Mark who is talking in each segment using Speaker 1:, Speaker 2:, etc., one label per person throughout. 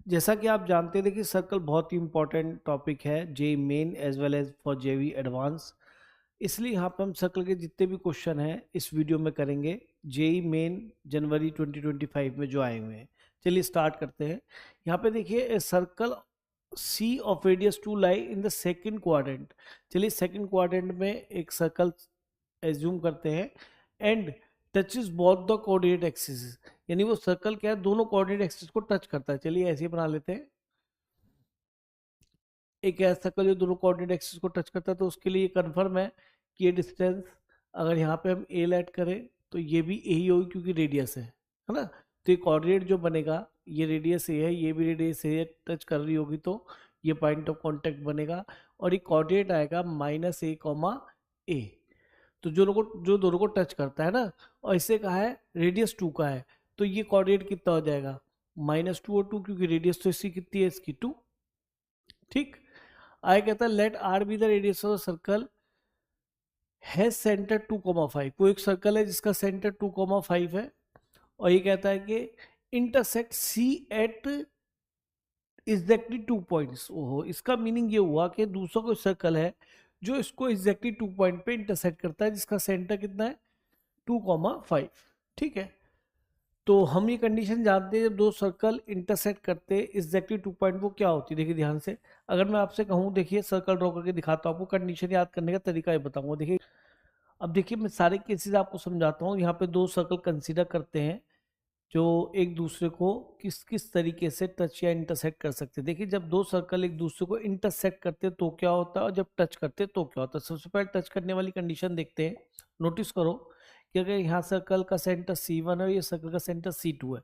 Speaker 1: जैसा कि आप जानते हैं, देखिए सर्कल बहुत ही इंपॉर्टेंट टॉपिक है JEE Main as well as for JEE advance. इसलिए यहाँ पे हम सर्कल के जितने भी क्वेश्चन हैं इस वीडियो में करेंगे, जेई मेन जनवरी 2025 में जो आए हुए हैं। चलिए स्टार्ट करते हैं। यहाँ पे देखिए circle C of radius 2 lie in the second quadrant. चलिए सेकंड क्वाड्रेंट में एक सर्कल एज्यूम करते हैं and touches both the coordinate axis, यानी वो सर्कल क्या है, दोनों कोऑर्डिनेट एक्सिस को टच करता है। चलिए ऐसे ही बना लेते हैं। एक ऐसा सर्कल जो दोनों कोऑर्डिनेट एक्सिस को टच करता है, तो उसके लिए कंफर्म है कि ये डिस्टेंस, अगर यहाँ पे हम ए ऐड करें तो ये भी ए ही होगी क्योंकि रेडियस है ना। तो ये कोऑर्डिनेट जो बनेगा, ये रेडियस ए है, ये भी रेडियस ए टच कर रही होगी, तो ये पॉइंट ऑफ कॉन्टेक्ट बनेगा और ये कोऑर्डिनेट आएगा -a, तो जो दोनों को टच करता है ना, और इससे कहा है रेडियस 2 का है, तो ये कोऑर्डिनेट कितना हो जाएगा -2 और 2, क्योंकि रेडियस तो इसकी कितनी है, इसकी 2। ठीक। आगे कहता है let r be the radius of the circle has centre 2,5। कोई एक सर्कल है जिसका सेंटर 2,5 है, और ये कहता है कि intersect C at exactly 2 points. ओहो, इसका मीनिंग ये हुआ कि दूसरा कोई सर्कल है जो इसको एग्जैक्टली 2 पॉइंट पे इंटरसेक्ट करता है, जिसका सेंटर कितना है 2,5। ठीक है, तो हम ये कंडीशन जानते हैं, जब दो सर्कल इंटरसेक्ट करते हैं एग्जैक्टली 2 पॉइंट, वो क्या होती है। देखिए ध्यान से, अगर मैं आपसे कहूँ, देखिए सर्कल ड्रॉ करके दिखाता हूँ आपको, कंडीशन याद करने का तरीका ये बताऊंगा। देखिए अब देखिए मैं सारे केसेस आपको समझाता हूँ। यहाँ पे दो सर्कल कंसीडर करते हैं जो एक दूसरे को किस किस तरीके से टच या इंटरसेक्ट कर सकते हैं। देखिए जब दो सर्कल एक दूसरे को इंटरसेक्ट करते हैं तो क्या होता है, और जब टच करते हैं तो क्या होता है। सबसे पहले टच करने वाली कंडीशन देखते हैं। नोटिस करो कि अगर यहाँ सर्कल का सेंटर C1 है, ये सर्कल का सेंटर C2 है,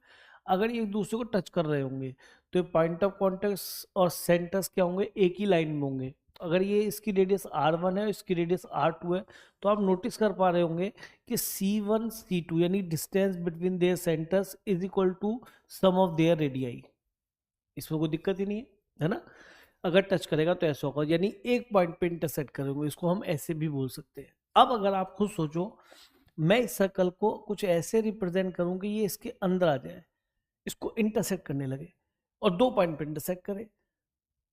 Speaker 1: अगर ये एक दूसरे को टच कर रहे होंगे तो ये पॉइंट ऑफ कॉन्टेक्ट और सेंटर्स क्या होंगे, एक ही लाइन में होंगे। अगर ये इसकी रेडियस R1 है, इसकी रेडियस R2 है, तो आप नोटिस कर पा रहे होंगे कि C1 C2 यानी distance between their centres is equal to sum of their radii. इसमें कोई दिक्कत ही नहीं है ना। अगर टच करेगा तो ऐसा होगा, यानी एक पॉइंट पे इंटरसेक्ट करेंगे, इसको हम ऐसे भी बोल सकते हैं। अब अगर आप खुद सोचो, मैं इस सर्कल को कुछ ऐसे रिप्रेजेंट करूं कि ये इसके अंदर आ जाए, इसको इंटरसेक्ट करने लगे और दो पॉइंट पे इंटरसेक्ट करे,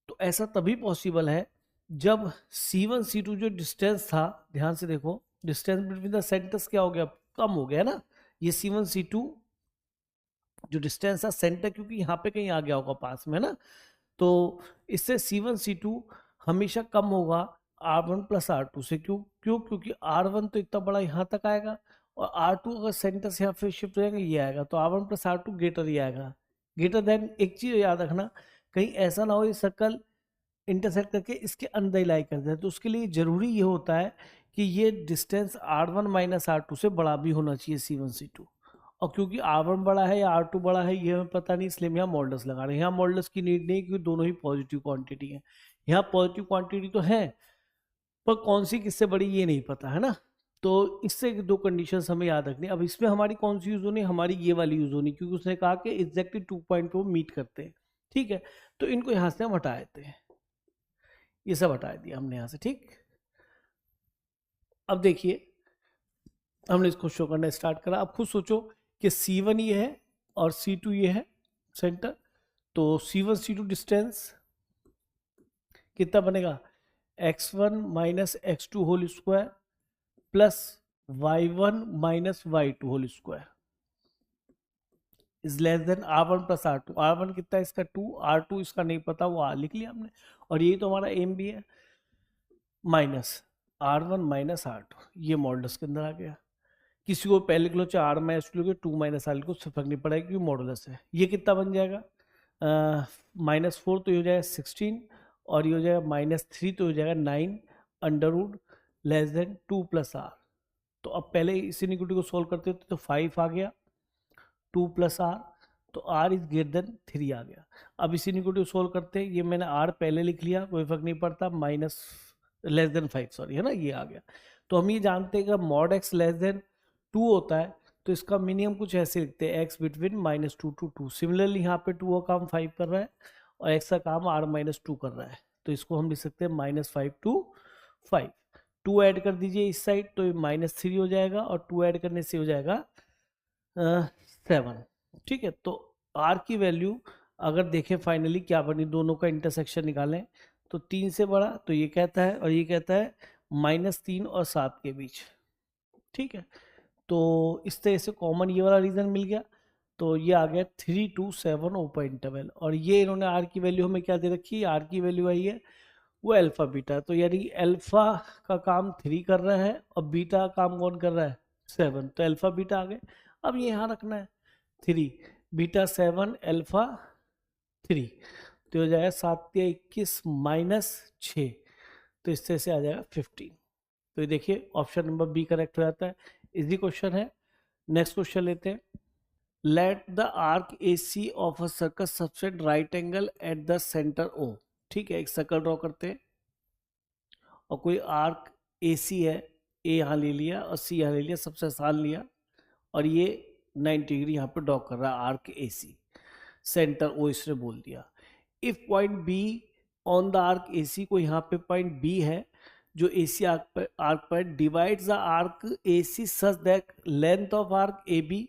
Speaker 1: तो ऐसा तभी पॉसिबल है जब C1 C2 जो डिस्टेंस था, ध्यान से देखो, डिस्टेंस बिटवीन द सेंटर्स क्या हो गया, कम हो गया ना। ये C1 C2 जो डिस्टेंस था सेंटर, क्योंकि यहाँ पे कहीं आ गया होगा पास में ना, तो इससे C1 C2 हमेशा कम होगा R1 प्लस R2 से। क्यों क्यों क्योंकि R1 तो इतना बड़ा यहाँ तक आएगा, और R2 अगर सेंटर से यहाँ पे शिफ्ट हो जाएगा, ये आएगा, तो R1 प्लस R2 ग्रेटर ही आएगा। ग्रेटर देन, एक चीज याद रखना, कहीं ऐसा ना हो ये सर्कल इंटरसेक्ट करके इसके अंदर ही लाई कर दे, तो उसके लिए जरूरी ये होता है कि ये डिस्टेंस R1 माइनस R2 से बड़ा भी होना चाहिए C1 C2। और क्योंकि R1 बड़ा है या R2 बड़ा है ये हमें पता नहीं, इसलिए हम यहाँ मॉडल्स लगा रहे हैं। यहाँ मॉडल्स की नीड नहीं, क्योंकि दोनों ही पॉजिटिव क्वांटिटी है। यहाँ पॉजिटिव क्वांटिटी तो है, पर कौन सी किससे बड़ी ये नहीं पता है ना। तो इससे दो कंडीशंस हमें याद रखनी। अब इसमें हमारी कौन सी यूज होनी, हमारी ये वाली यूज होनी, क्योंकि उसने कहा कि एग्जैक्टली 2 पॉइंट पे वो मीट करते हैं। ठीक है, तो इनको यहाँ से हम हटा देते हैं, ये सब हटा दिया हमने यहाँ से। ठीक, अब देखिए हमने इसको शो करना स्टार्ट करा। अब खुद सोचो कि C1 ये है और C2 ये है सेंटर, तो C1 C2 डिस्टेंस कितना बनेगा, x1 minus x2 whole square plus y1 minus y2 whole square is less than R1 plus R2। R1 कितना है इसका 2, R2 इसका नहीं पता, वो R लिख लिया हमने, और यही तो हमारा एम भी है, माइनस R1 माइनस R2, ये मॉडल्स के अंदर आ गया। किसी को पहले लिख लो, चाहे आर माइनस टू लिखो, 2 माइनस आर लिखो, फर्क नहीं पड़ेगा क्योंकि मॉडुलस है। ये कितना बन जाएगा, -4 तो ये हो जाएगा 16, और ये हो जाएगा -3 तो हो जाएगा 9 under root less than 2 plus r. तो अब पहले इस इनइक्वालिटी को सोल्व करते हो तो 5 आ गया, 2 प्लस आर, तो आर इज ग्रेटर देन 3 आ गया। अब इस इनइक्वालिटी को सोल्व करते हैं, ये मैंने आर पहले लिख लिया, कोई फर्क नहीं पड़ता, माइनस लेस देन 5 सॉरी है ना, ये आ गया। तो हम ये जानते हैं कि मॉड एक्स लेस देन 2 होता है, तो इसका मिनिमम कुछ ऐसे लिखते हैं, एक्स बिटवीन -2 to 2। सिमिलरली यहाँ पे 2 का काम 5 कर रहा है और एक्स का काम R-2 कर रहा है, तो इसको हम लिख सकते हैं -5 to 5। 2 ऐड कर दीजिए इस साइड, तो -3 हो जाएगा, और 2 ऐड करने से हो जाएगा 7। ठीक है, तो R की वैल्यू अगर देखें फाइनली क्या बनी, दोनों का इंटरसेक्शन निकालें तो 3 से बड़ा, तो ये कहता है और ये कहता है -3 और 7 के बीच। ठीक है, तो इस तरह से कॉमन ये वाला रीजन मिल गया। तो ये आ गया 3 to 7 ओपन इंटरवल। और ये इन्होंने आर की वैल्यू हमें क्या दे रखी है, आर की वैल्यू आई है वो अल्फा बीटा, तो यानी अल्फा का काम 3 कर रहा है और बीटा का काम कौन कर रहा है, 7। तो अल्फा बीटा आ गए। अब ये यहाँ रखना है 3 बीटा 7 अल्फा 3, तो हो जाएगा 7 या 21 -6, तो इस तरह से आ जाएगा 15। तो ये देखिए ऑप्शन नंबर बी करेक्ट हो जाता है। इजी क्वेश्चन है। नेक्स्ट क्वेश्चन लेते हैं। Let the arc A C of a circle subset right angle at the centre O. ठीक है, एक सर्कल ड्रॉ करते हैं और कोई आर्क ए सी है, ए यहाँ ले लिया और सी यहाँ ले लिया, सबसे आसान लिया, और ये 90 डिग्री यहाँ पे ड्रॉ कर रहा है arc A C, centre O इसने बोल दिया। If point B on the arc A C, को यहाँ पे पॉइंट बी है जो ए सी आर्क पर divides the arc A C such that length of arc A B,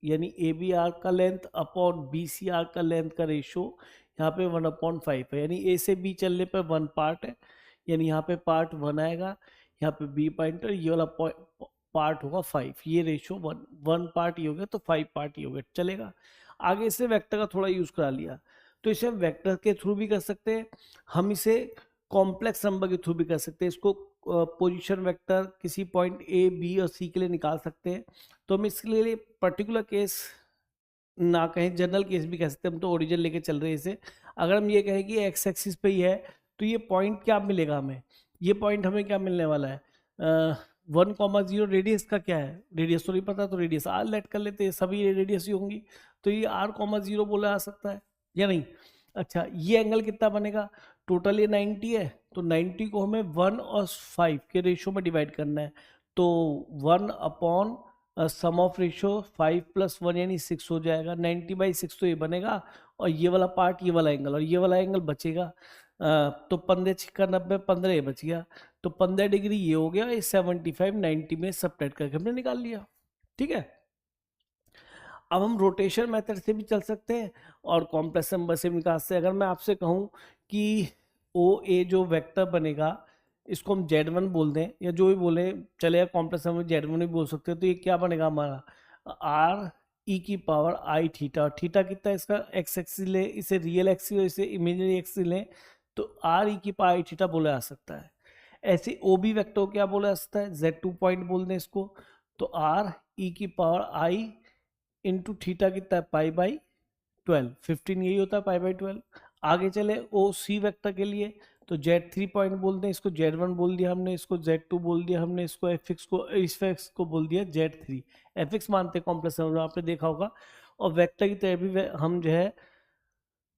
Speaker 1: यानी ए बी आर्क का length upon B C arc का length का रेशो यहाँ पे 1/5 है, यानी ए से बी चलने पर 1 पार्ट है, यानी यहाँ पे पार्ट 1 आएगा, यहाँ पे बी पॉइंट और ये वाला पार्ट होगा 5, ये रेशो 1 पार्ट ये हो गया तो 5 पार्ट ये हो गया, चलेगा। आगे इसे वेक्टर का थोड़ा यूज करा लिया, तो इसे हम वेक्टर के थ्रू भी कर सकते हैं, हम इसे कॉम्प्लेक्स नंबर के थ्रू भी कर सकते हैं। इसको पोजीशन वेक्टर किसी पॉइंट ए बी और सी के लिए निकाल सकते हैं। तो हम इसके लिए पर्टिकुलर केस ना कहें, जनरल केस भी कह सकते हैं, हम तो ओरिजिन लेके चल रहे हैं इसे। अगर हम ये कहें कि एक्स एक्सिस पे ही है तो ये पॉइंट क्या मिलेगा हमें, ये पॉइंट हमें क्या मिलने वाला है, 1,0। रेडियस का क्या है, रेडियस तो नहीं पता, तो रेडियस आर लेट कर लेते हैं, सभी रेडियस ही होंगी, तो ये r,0 बोला आ सकता है या नहीं। अच्छा, ये एंगल कितना बनेगा, टोटल ये 90 है, तो 90 को हमें 1 और 5 के रेशो में डिवाइड करना है, तो 1 सम ऑफ रेशो 5 + 1 यानी 6 हो जाएगा, 90/6 तो ये बनेगा, और ये वाला पार्ट ये वाला एंगल और ये वाला एंगल बचेगा। तो 15 × 90 15 ये बच गया, तो 15 डिग्री ये हो गया, ये 75 90 में सबट्रैक्ट करके हमने निकाल लिया। ठीक है, अब हम रोटेशन मेथड से भी चल सकते हैं और कॉम्प्लेक्स नंबर से भी निकाल सकते हैं। अगर मैं आपसे कहूँ कि ओ ए जो वेक्टर बनेगा इसको हम Z1 बोल दें या जो भी बोले चलेगा, कॉम्प्लेक्स नंबर Z1 भी बोल सकते हैं, तो ये क्या बनेगा हमारा r e⁻I थीटा। थीटा कितना है इसका, एक्स एक्सिस ले, इसे रियल एक्सिस और इसे इमेजिनरी एक्सिस लें तो r e⁻I थीटा बोला जा सकता है। ऐसे ओ बी वेक्टर क्या बोला जा सकता है, Z2 पॉइंट बोल दें इसको, तो r e⁻I इंटू थीटा कितना है π/12, 15 यही होता है π/12। आगे चले ओ सी वेक्टर के लिए, तो Z3 पॉइंट बोल दें इसको, Z1 बोल दिया हमने, इसको Z2 बोल दिया हमने, इसको fx को बोल दिया Z3। fx मानते कॉम्प्लेक्स नंबर, आपने देखा होगा, और वेक्टर की तरह भी हम जो है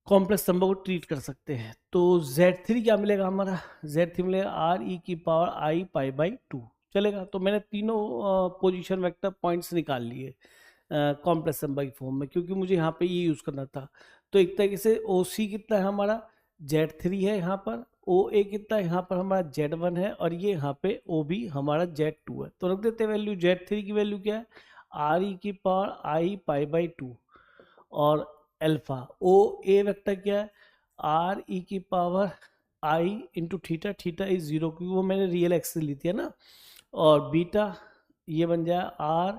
Speaker 1: कॉम्प्लेक्स नंबर को ट्रीट कर सकते हैं। तो Z3 क्या मिलेगा हमारा, Z3 मिलेगा r e⁻I π/2, चलेगा। तो मैंने तीनों पोजीशन वेक्टर पॉइंट्स निकाल लिए कॉम्प्लेक्स नंबर की फॉर्म में, क्योंकि मुझे यहाँ पे ये यूज़ करना था। तो एक तरीके से ओ सी कितना है हमारा, Z3 है यहाँ पर, ओ ए कितना है यहाँ पर हमारा Z1 है, और ये यहाँ पे ओ बी हमारा Z2 है। तो रख देते हैं वैल्यू, Z3 की वैल्यू क्या है r e⁻I π/2, और अल्फा ओ ए वेक्टर क्या है r e⁻I theta, theta is 0 क्योंकि वो मैंने रियल एक्सिस ली थी ना, और बीटा ये बन जाए r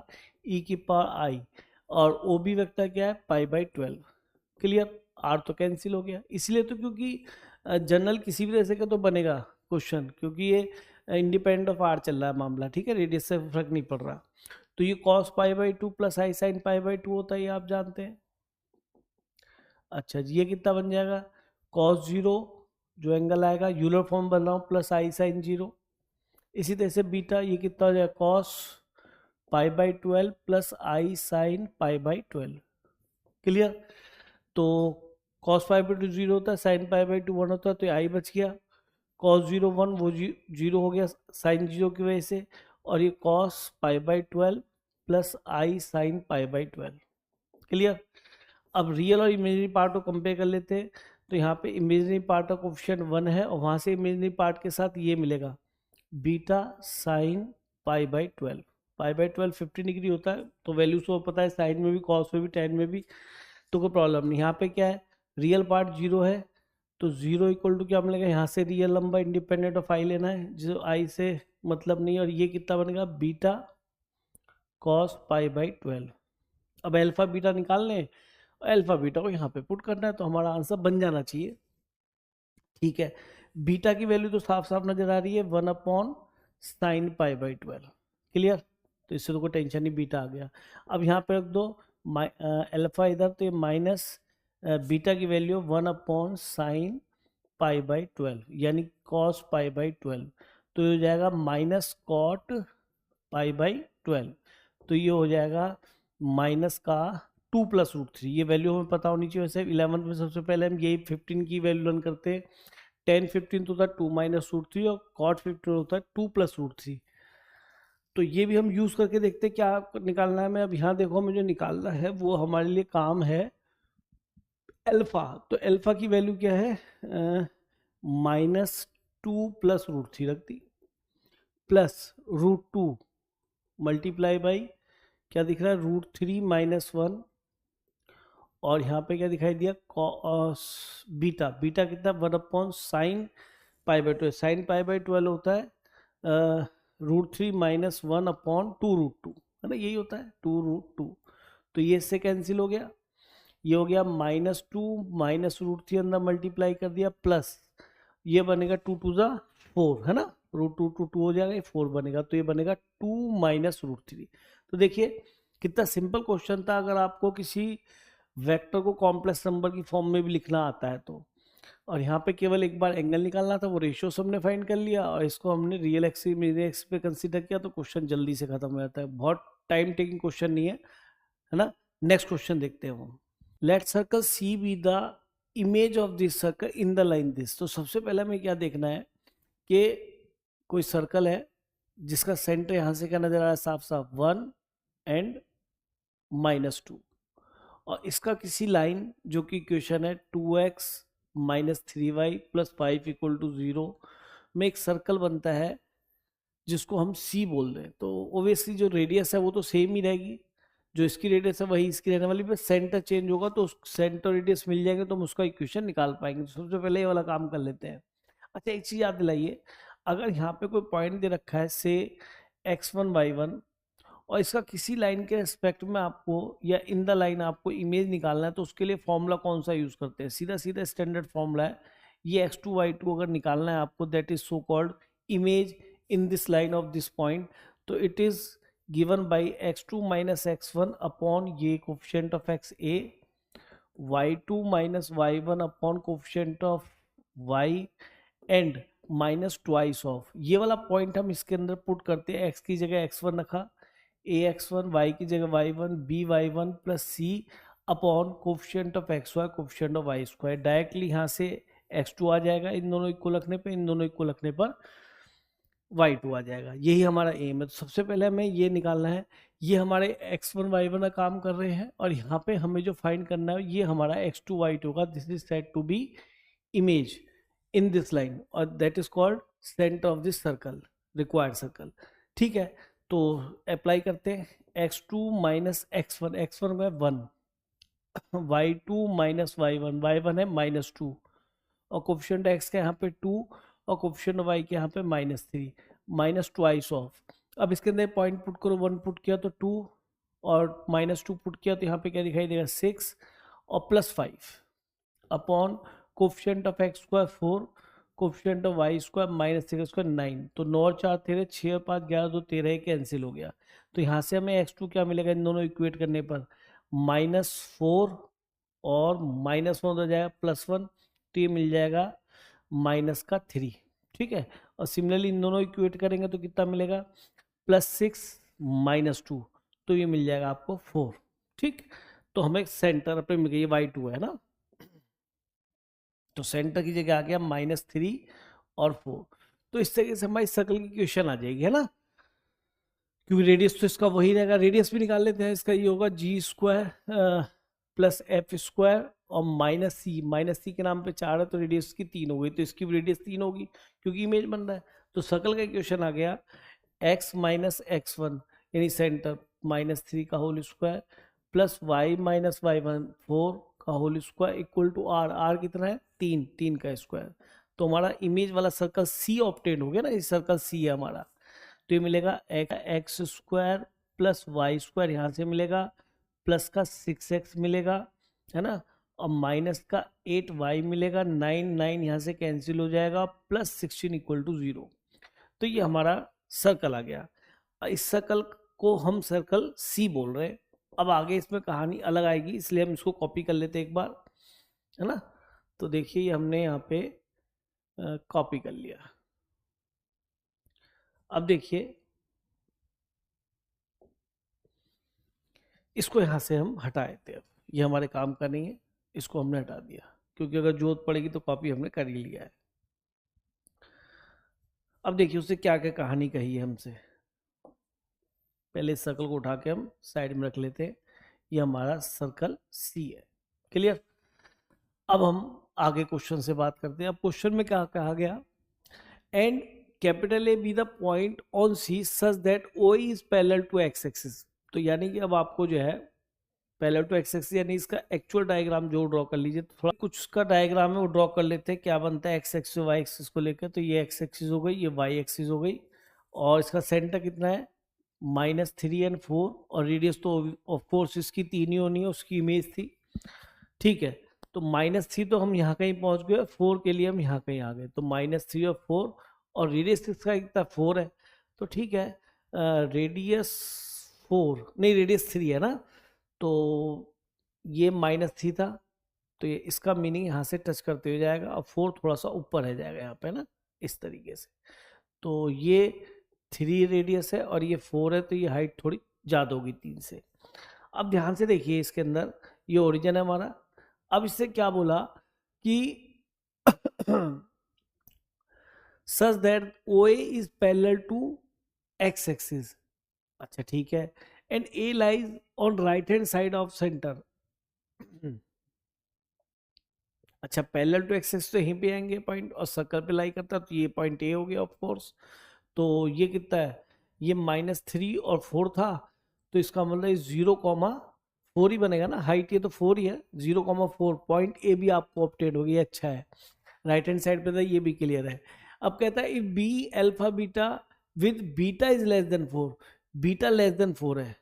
Speaker 1: e⁻I, और ओ बी वेक्टर क्या है π/12। क्लियर, आर तो कैंसिल हो गया, इसलिए तो क्योंकि जनरल किसी भी तरह से का तो बनेगा क्वेश्चन, क्योंकि ये इंडिपेंडेंट ऑफ आर चल रहा है मामला, ठीक है, रेडियस से फर्क नहीं पड़ रहा। तो ये cos π/2 + I sin π/2 होता है, ये आप जानते हैं। अच्छा जी, ये कितना बन जाएगा cos 0 जो एंगल आएगा, यूलर फॉर्म बन रहा हूँ, +I sin 0। इसी तरह से बीटा ये कितना हो जाएगा cos π/12 + I sin π/12। क्लियर, तो cos π/2 0 होता है, sin π/2 1 होता है, तो I बच गया, cos 0 1 वो 0 हो गया sin 0 की वजह से, और ये cos π/12 + I sin π/12। क्लियर, अब रियल और इमेजिनरी पार्ट को कंपेयर कर लेते हैं, तो यहाँ पे इमेजिनरी पार्ट का कोफिशिएंट 1 है, और वहाँ से इमेजिनरी पार्ट के साथ ये मिलेगा बीटा साइन π/12, π/12 15 डिग्री होता है, तो वैल्यू तो पता है, साइन में भी, कॉस में भी, टेन में भी, तो कोई प्रॉब्लम नहीं। यहाँ पे क्या है रियल पार्ट 0 है तो 0 इक्वल टू क्या मिलेगा, यहाँ से रियल नंबर इंडिपेंडेंट ऑफ आई लेना है जो आई से मतलब नहीं, और ये कितना बनेगा बीटा कॉस पाई बाई 12। अब अल्फा बीटा निकालने हैं, अल्फा बीटा को यहाँ पे पुट करना है तो हमारा आंसर बन जाना चाहिए। ठीक है, बीटा की वैल्यू तो साफ साफ नजर आ रही है 1/sin पाई बाई 12। क्लियर, तो इससे तो कोई टेंशन नहीं, बीटा आ गया। अब यहाँ पे रख दो अल्फा इधर, तो ये माइनस बीटा की वैल्यू 1/sin पाई बाई 12 यानी कॉस पाई बाई 12, तो ये हो जाएगा माइनस कॉट पाई बाई 12। तो ये हो जाएगा माइनस का 2 प्लस रूट 3। ये वैल्यू हमें पता होनी चाहिए। वैसे 11 में सबसे पहले हम यही 15 की वैल्यू रन करते हैं। 10 15 तो होता है 2 माइनस रूट 3 और कॉट 15 होता है 2 प्लस रूट 3। तो ये भी हम यूज करके देखते हैं क्या निकालना है। मैं अब यहाँ देखो मुझे निकालना है, वो हमारे लिए काम है अल्फा। तो अल्फा की वैल्यू क्या है, -2 प्लस रूट 3 रख दी, प्लस √2 मल्टीप्लाई बाई क्या दिख रहा है √3 - 1, और यहाँ पे क्या दिखाई दिया कॉस बीटा, बीटा कितना 1/sin pi by 12, sine pi by 12 होता है √3 - 1/2√2, है ना, यही होता है 2√2। तो ये इससे कैंसिल हो गया, ये हो गया -2 माइनस √3 अंदर मल्टीप्लाई कर दिया, प्लस ये बनेगा 2 2 ज़ा 4, है ना, √2 2 2 हो जाएगा, ये 4 बनेगा, तो ये बनेगा 2 माइनस √3। तो देखिए कितना सिंपल क्वेश्चन था। अगर आपको किसी वेक्टर को कॉम्प्लेक्स नंबर की फॉर्म में भी लिखना आता है तो, और यहाँ पे केवल एक बार एंगल निकालना था, वो रेशियो हमने फाइंड कर लिया और इसको हमने रियल एक्स मेरे एक्स पे कंसीडर किया, तो क्वेश्चन जल्दी से खत्म हो जाता है। बहुत टाइम टेकिंग क्वेश्चन नहीं है ना। नेक्स्ट क्वेश्चन देखते हैं वो, let circle C be the image of this circle in the line this. तो सबसे पहले हमें क्या देखना है कि कोई सर्कल है जिसका सेंटर यहाँ से क्या नजर आ रहा है साफ साफ 1 एंड -2, और इसका किसी लाइन जो कि इक्वेशन है 2x - 3y + 5 = 0 में एक सर्कल बनता है जिसको हम C बोल रहे हैं। तो ओबियसली जो रेडियस है वो तो सेम ही रहेगी, जो इसकी रेडियस है वही इसकी रहने वाली, बस सेंटर चेंज होगा तो सेंटर रेडियस मिल जाएंगे तो हम उसका इक्वेशन निकाल पाएंगे। तो सबसे पहले ये वाला काम कर लेते हैं। अच्छा एक चीज़ याद दिलाइए, अगर यहाँ पे कोई पॉइंट दे रखा है से x1 y1 और इसका किसी लाइन के रिस्पेक्ट में आपको या इन द लाइन आपको इमेज निकालना है, तो उसके लिए फॉर्मूला कौन सा यूज करते हैं, सीधा सीधा स्टैंडर्ड फॉर्मूला है ये x2 y2 अगर निकालना है आपको, that is so called image in this line of this point. तो it is given by x2 - x1 upon ये coefficient of x a, y2 - y1 अपॉन coefficient of y and minus twice of ये वाला point हम इसके अंदर put करते हैं। x की जगह x1 रखा, ax1, y की जगह y1, by1 plus c upon coefficient of xy coefficient of y square. Directly यहाँ से x2 आ जाएगा, इन दोनों इक्वल रखने पे, इन दोनों इक्वल रखने पर y2 आ जाएगा। यही हमारा एम है। तो सबसे पहले हमें ये निकालना है, ये हमारे x1 y1 का काम कर रहे हैं, और यहाँ पे हमें जो फाइंड करना है ये हमारा x2 y2 का, this is said to be image in this line और that is called center of this circle, required circle. ठीक है, तो अप्लाई करते हैं x2 - x1, x1 है 1, y2 - y1, y1 है -2, और कोफिशिएंट x का यहाँ पे 2 और कोफिशिएंट y के यहाँ पे -3, माइनस ट्वाइस ऑफ। अब इसके अंदर पॉइंट पुट करो, 1 पुट किया तो 2 और -2 पुट किया तो यहाँ पे क्या दिखाई देगा 6 और +5 upon coefficient of x square 4, coefficient of y square -6 9। तो 9 और 4 13, 6 और 5 11, 2 13 कैंसिल हो गया। तो यहाँ से हमें x2 क्या मिलेगा इन दोनों इक्वेट करने पर, -4 और -1 हो जाएगा +1, तो ये मिल जाएगा -3। ठीक है, और सिमिलरली इन दोनों इक्वेट करेंगे तो कितना मिलेगा +6 -2, तो ये मिल जाएगा आपको 4। ठीक, तो हमें सेंटर अपने मिल गई, y2 है ना, तो सेंटर की जगह आ गया -3 और 4। तो इस तरीके से हमारी सर्कल की इक्वेशन आ जाएगी, है ना, क्योंकि रेडियस तो इसका वही रहेगा। रेडियस भी निकाल लेते हैं, इसका ये होगा g² + f² और -c के नाम पे 4 है तो रेडियस की 3 हो गई, तो इसकी भी रेडियस 3 होगी क्योंकि इमेज बन रहा है। तो सर्कल का इक्वेशन आ गया x - x1 यानी सेंटर -3 का whole square plus y - y1 4 का whole square equal to r, r कितना है 3, 3 का स्क्वायर। तो हमारा इमेज वाला सर्कल सी ऑब्टेन हो गया ना, ये सर्कल सी है हमारा। तो ये मिलेगा x square plus y square यहाँ से मिलेगा, प्लस का 6x मिलेगा, है ना, और माइनस का 8y मिलेगा, 9 9 यहाँ से कैंसिल हो जाएगा, प्लस 16 इक्वल टू 0। तो ये हमारा सर्कल आ गया। इस सर्कल को हम सर्कल सी बोल रहे हैं। अब आगे इसमें कहानी अलग आएगी, इसलिए हम इसको कॉपी कर लेते हैं एक बार, है ना। तो देखिए ये हमने यहाँ पे कॉपी कर लिया। अब देखिए इसको यहाँ से हम हटा देते हैं। अब ये हमारे काम का नहीं है, इसको हमने हटा दिया, क्योंकि अगर जरूरत पड़ेगी तो कॉपी हमने कर ही लिया है। अब देखिए उससे क्या क्या कहानी कही है हमसे। पहले इस सर्कल को उठा के हम साइड में रख लेते हैं, ये हमारा सर्कल सी है। क्लियर। अब हम आगे क्वेश्चन से बात करते हैं। अब क्वेश्चन में क्या कहा गया, and capital A be the point on C such that O is parallel to x axis. तो यानी कि अब आपको जो है पैरेलल टू एक्स एक्सिस यानी इसका एक्चुअल डायग्राम जो ड्रॉ कर लीजिए। तो थोड़ा कुछ उसका डायग्राम है वो ड्रॉ कर लेते हैं, क्या बनता है एक्स एक्सिस वाई एक्सिस को लेकर। तो ये एक्स एक्सिस हो गई, ये वाई एक्सिस हो गई, और इसका सेंटर कितना है -3 और 4, और रेडियस तो ऑफ कोर्स इसकी 3 ही होनी है, उसकी इमेज थी। ठीक है, तो -3 तो हम यहाँ कहीं पहुँच गए, 4 के लिए हम यहाँ कहीं आ गए। तो -3 और 4, और रेडियस इसका कितना 4 है। तो ठीक है, रेडियस 4 नहीं रेडियस 3 है ना, तो ये -3 था, तो ये इसका मीनिंग यहाँ से टच करते हुए जाएगा, और 4 थोड़ा सा ऊपर रह जाएगा यहाँ पे ना, इस तरीके से। तो ये 3 रेडियस है और ये 4 है, तो ये हाइट थोड़ी ज़्यादा होगी 3 से। अब ध्यान से देखिए इसके अंदर ये ओरिजिन है हमारा। अब इससे क्या बोला कि such that O A is parallel to x axis. अच्छा ठीक है, and A lies on right hand side of centre. अच्छा पैरेलल टू एक्स एक्सिस तो यहीं पे आएंगे पॉइंट, और सर्कल पे लाई करता है, तो ये पॉइंट ए हो गया ऑफ कोर्स। तो ये कितना है, ये -3 और 4 था, तो इसका मतलब 0,4 ही बनेगा ना, हाइट ये तो 4 ही है, 0,4 पॉइंट ए भी आपको अपडेट हो गया। अच्छा है, राइट हैंड साइड पे था, ये भी क्लियर है। अब कहता है if B alpha beta with beta is less than 4, beta less than 4 है,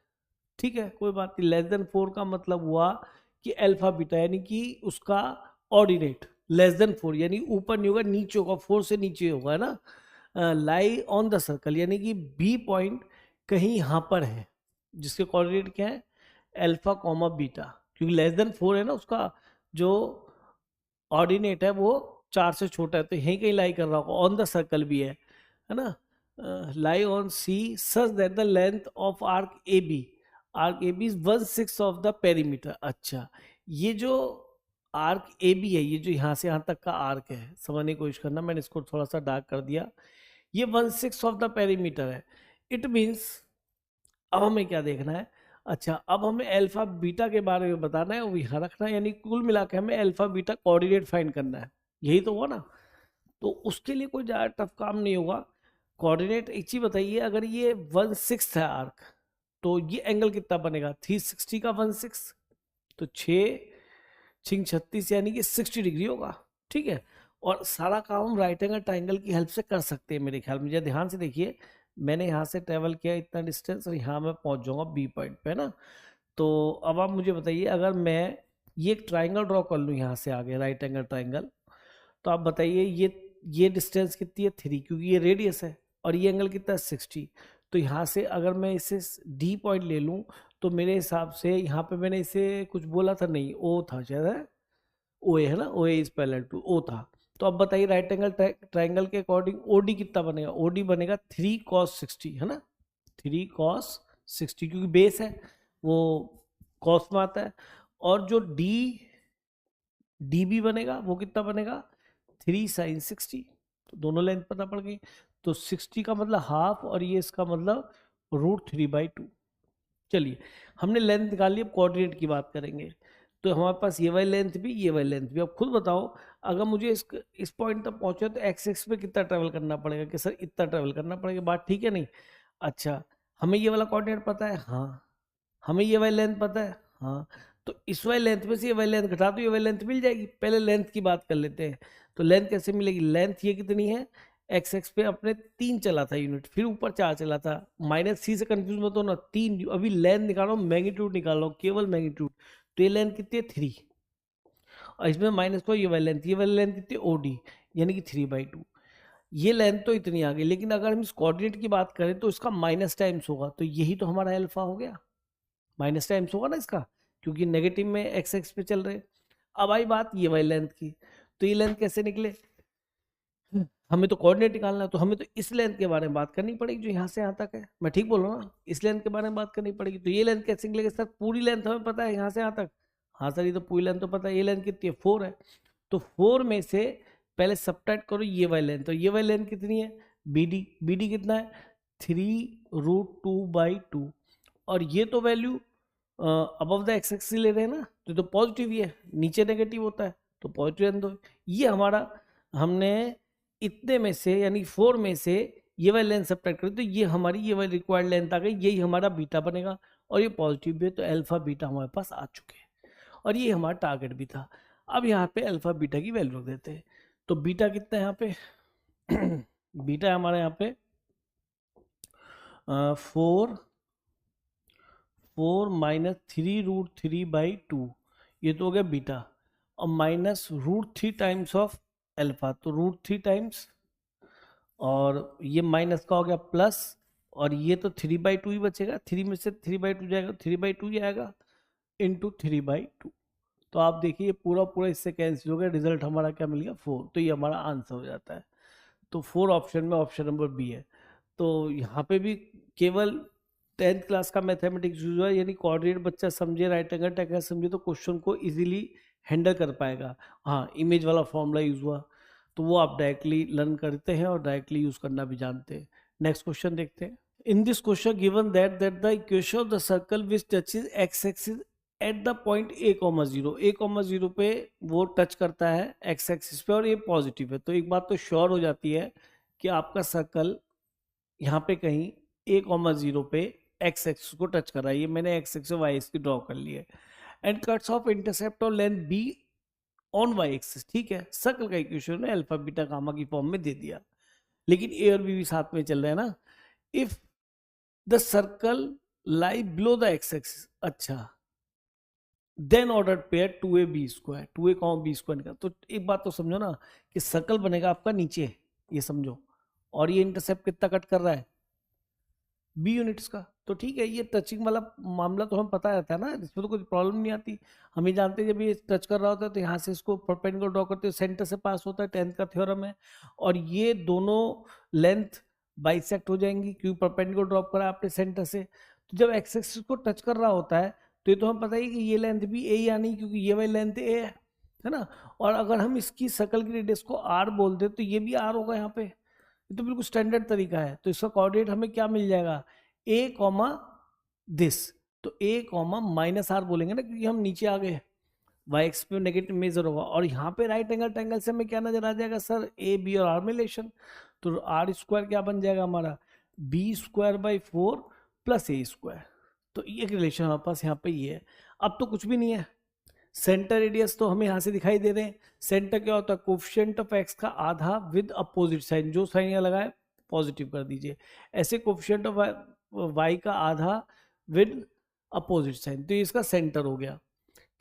Speaker 1: ठीक है कोई बात नहीं। लेस देन 4 का मतलब हुआ कि अल्फा बीटा यानी कि उसका ऑर्डिनेट लेस देन 4 यानी ऊपर नहीं होगा, नीचे होगा, 4 से नीचे होगा ना। लाई ऑन द सर्कल यानी कि बी पॉइंट कहीं यहाँ पर है, जिसके कोऑर्डिनेट क्या है अल्फा कॉमा बीटा, क्योंकि लेस देन 4 है ना, उसका जो ऑर्डिनेट है वो 4 से छोटा है, तो यहीं कहीं लाई कर रहा होगा। ऑन द सर्कल भी है ना, lie on C such that the length of arc A B, arc A B is 1/6 of the perimeter. अच्छा, ये जो आर्क ए बी है, ये जो यहाँ से यहाँ तक का आर्क है, समझने की कोशिश करना, मैंने इसको थोड़ा सा डार्क कर दिया, ये 1/6 ऑफ द पेरीमीटर है। इट मीन्स अब हमें क्या देखना है, अच्छा अब हमें अल्फा बीटा के बारे में बताना है, वो यहाँ रखना है, यानी कुल मिला के हमें अल्फा बीटा कोऑर्डिनेट फाइंड करना है, यही तो हुआ ना। तो उसके लिए कोई ज़्यादा टफ काम नहीं होगा। कोऑर्डिनेट एक चीज बताइए, अगर ये 1/6 है आर्क, तो ये एंगल कितना बनेगा 360 का 1/6, तो 6×36 यानी कि 60 डिग्री होगा। ठीक है, और सारा काम हम राइट एंगल ट्राइंगल की हेल्प से कर सकते हैं मेरे ख्याल में। जरा ध्यान से देखिए, मैंने यहाँ से ट्रेवल किया इतना डिस्टेंस, और यहाँ मैं पहुँच जाऊँगा बी पॉइंट पे ना। तो अब आप मुझे बताइए, अगर मैं ये एक ट्राइंगल ड्रॉ कर लूँ यहाँ से आगे राइट एंगल ट्राइंगल, तो आप बताइए ये डिस्टेंस कितनी है 3, क्योंकि ये रेडियस है, और ये एंगल कितना है 60। तो यहाँ से अगर मैं इसे डी पॉइंट ले लूँ, तो मेरे हिसाब से यहाँ पे मैंने इसे कुछ बोला था नहीं, ओ था शायद, है ओ ए है ना, ओ A is parallel two O था। तो अब बताइए राइट एंगल ट्राइंगल के अकॉर्डिंग ओडी कितना बनेगा, ओडी बनेगा 3 cos 60, है ना, 3 cos 60, क्योंकि बेस है वो कॉस में आता है। और जो डी बी बनेगा वो कितना बनेगा 3 sin 60, तो दोनों लेंथ पता पड़ गई। तो 60 का मतलब हाफ, और ये इसका मतलब √3/2। चलिए हमने लेंथ निकाल ली, अब कोऑर्डिनेट की बात करेंगे। तो हमारे पास ये वाली लेंथ भी, ये वाली लेंथ भी। अब खुद बताओ, अगर मुझे इस पॉइंट तक पहुंचे तो एक्स एक्स पे कितना ट्रेवल करना पड़ेगा, कि सर इतना ट्रेवल करना पड़ेगा, बात ठीक है नहीं। अच्छा, हमें ये वाला कोऑर्डिनेट पता है, हाँ। हमें ये वाली लेंथ पता है, हाँ। तो इस वाली लेंथ में से ये वाली लेंथ घटा दो, ये वाली लेंथ मिल जाएगी। पहले लेंथ की बात कर लेते हैं। तो लेंथ कैसे मिलेगी? लेंथ ये कितनी है, एक्स एक्स पे अपने 3 चला था यूनिट, फिर ऊपर 4 चला था, माइनस सी से कंफ्यूज मत हो ना, 3 अभी लेंथ निकाल रहा हूँ, मैग्नीट्यूड निकाल रहा हूँ, केवल मैग्नीट्यूड। तो ये लेंथ कितनी है 3, और इसमें माइनस को ये वाली लेंथ कितनी है OD, यानी कि 3/2। ये लेंथ तो इतनी आ गई, लेकिन अगर हम इस कोऑर्डिनेट की बात करें तो इसका माइनस टाइम्स होगा, तो यही तो हमारा अल्फा हो गया, माइनस टाइम्स होगा ना इसका, क्योंकि नेगेटिव में एक्स एक्स पे चल रहे। अब आई बात ये वाली लेंथ की, तो ये लेंथ कैसे निकले, हमें तो कोऑर्डिनेट निकालना है, तो हमें तो इस लेंथ के बारे में बात करनी पड़ेगी जो यहाँ से यहाँ तक है। मैं ठीक बोल रहा हूँ ना, इस लेंथ के बारे में बात करनी पड़ेगी। तो ये लेंथ कैसे निकलेगी सर? पूरी लेंथ हमें पता है यहाँ से यहाँ तक। हाँ सर, ये तो पूरी लेंथ तो पता है। ये लेंथ कितनी है? 4 है। तो 4 में से पहले सब्ट्रैक्ट करो ये वाली लेंथ, तो ये वाली लेंथ कितनी है? BD कितना है? 3√2/2। और ये तो value above the X axis ले रहे हैं ना, तो पॉजिटिव ही है, नीचे नेगेटिव होता है, तो पॉजिटिव लेंथ दो। ये हमारा, हमने इतने में से यानी 4 में से ये वाली लेंथ सब्ट्रैक्ट करी, तो ये हमारी ये वाली रिक्वायर्ड लेंथ आ गई, यही हमारा बीटा बनेगा। और ये पॉजिटिव भी है, तो अल्फा बीटा हमारे पास आ चुके हैं, और ये हमारा टारगेट भी था। अब यहाँ पे अल्फा बीटा की वैल्यू रख देते हैं। तो बीटा कितना है यहाँ पे? बीटा है हमारा यहाँ पे 4 माइनस 3√3/2, ये तो हो गया बीटा, और माइनस √3 टाइम्स ऑफ अल्फा, तो √3 टाइम्स, और ये माइनस का हो गया प्लस, और ये तो 3/2 ही बचेगा, 3 में से 3/2 जाएगा, 3/2 ही आएगा, इंटू 3/2। तो आप देखिए पूरा पूरा इससे कैंसिल हो गया, रिजल्ट हमारा क्या मिल गया? 4। तो ये हमारा आंसर हो जाता है। तो 4 ऑप्शन में ऑप्शन नंबर बी है। तो यहाँ पे भी केवल 10th क्लास का मैथमेटिक्स यूज हुआ, यानी कोऑर्डिनेट बच्चा समझे, राइट एंगल ट्रायंगल समझे, तो क्वेश्चन को इजीली हैंडल कर पाएगा। हाँ, इमेज वाला फॉर्मूला यूज हुआ, तो वो आप डायरेक्टली लर्न करते हैं और डायरेक्टली यूज करना भी जानते हैं। नेक्स्ट क्वेश्चन देखते हैं। In this question given that the equation of the circle which touches x axis at the point a,0 पे वो टच करता है एक्स एक्सिस पे, और ये पॉजिटिव है। तो एक बात तो श्योर हो जाती है कि आपका सर्कल यहाँ पे कहीं a,0 पे एक्स एक्सिस को टच कर रहा है। ये मैंने एक्स एक्सिस वाई एक्सिस की ड्रॉ कर ली है। एंड कट्स ऑफ इंटरसेप्ट और length b on y axis. ठीक है, सर्कल का इक्वेशन ने अल्फा बीटा गामा की फॉर्म में दे दिया, लेकिन a और b भी साथ में चल रहे हैं ना। If the circle lie below the X axis, अच्छा, then order pair 2ab², 2a,b² निकाल। तो एक बात तो समझो ना कि सर्कल बनेगा आपका नीचे, ये समझो, और ये इंटरसेप्ट कितना कट कर रहा है? b यूनिट्स का। तो ठीक है, ये टचिंग वाला मामला तो हम पता रहता है ना, इसमें तो कोई प्रॉब्लम नहीं आती। हम ये जानते हैं जब ये टच कर रहा होता है तो यहाँ से इसको परपेंडिकुलर ड्रॉ करते हैं, सेंटर से पास होता है, 10th का थ्योरम है। और ये दोनों लेंथ बाइसेक्ट हो जाएंगी क्योंकि परपेंडिकुलर ड्रॉप करा आपने सेंटर से। तो जब एक्स एक्सिस को टच कर रहा होता है तो ये तो हम पता ही कि ये लेंथ भी ए या नहीं, क्योंकि ये वाली लेंथ ए है ना। और अगर हम इसकी सर्कल की रेडियस को आर बोल दे तो ये भी आर होगा यहाँ पे। ये तो बिल्कुल स्टैंडर्ड तरीका है। तो इसका कोऑर्डिनेट हमें क्या मिल जाएगा? ए कॉमा दिस, तो ए कॉमा माइनस आर बोलेंगे ना, क्योंकि हम नीचे आ गए, वाई एक्स पे नेगेटिव मेजर होगा। और यहाँ पे राइट एंगल ट्रायंगल से हमें क्या नजर आ जाएगा सर? ए बी और आर में रिलेशन। तो आर स्क्वायर क्या बन जाएगा हमारा? b²/4 plus a²। तो एक रिलेशन हमारे पास यहाँ पे ये है। अब तो कुछ भी नहीं है, सेंटर रेडियस तो हमें यहाँ से दिखाई दे रहे हैं। सेंटर क्या होता है? कोफिशिएंट ऑफ एक्स का आधा विद अपोजिट साइन, जो साइन यहाँ लगाए पॉजिटिव कर दीजिए। ऐसे कोफिशिएंट ऑफ वाई का आधा विद अपोजिट साइन, तो ये इसका सेंटर हो गया।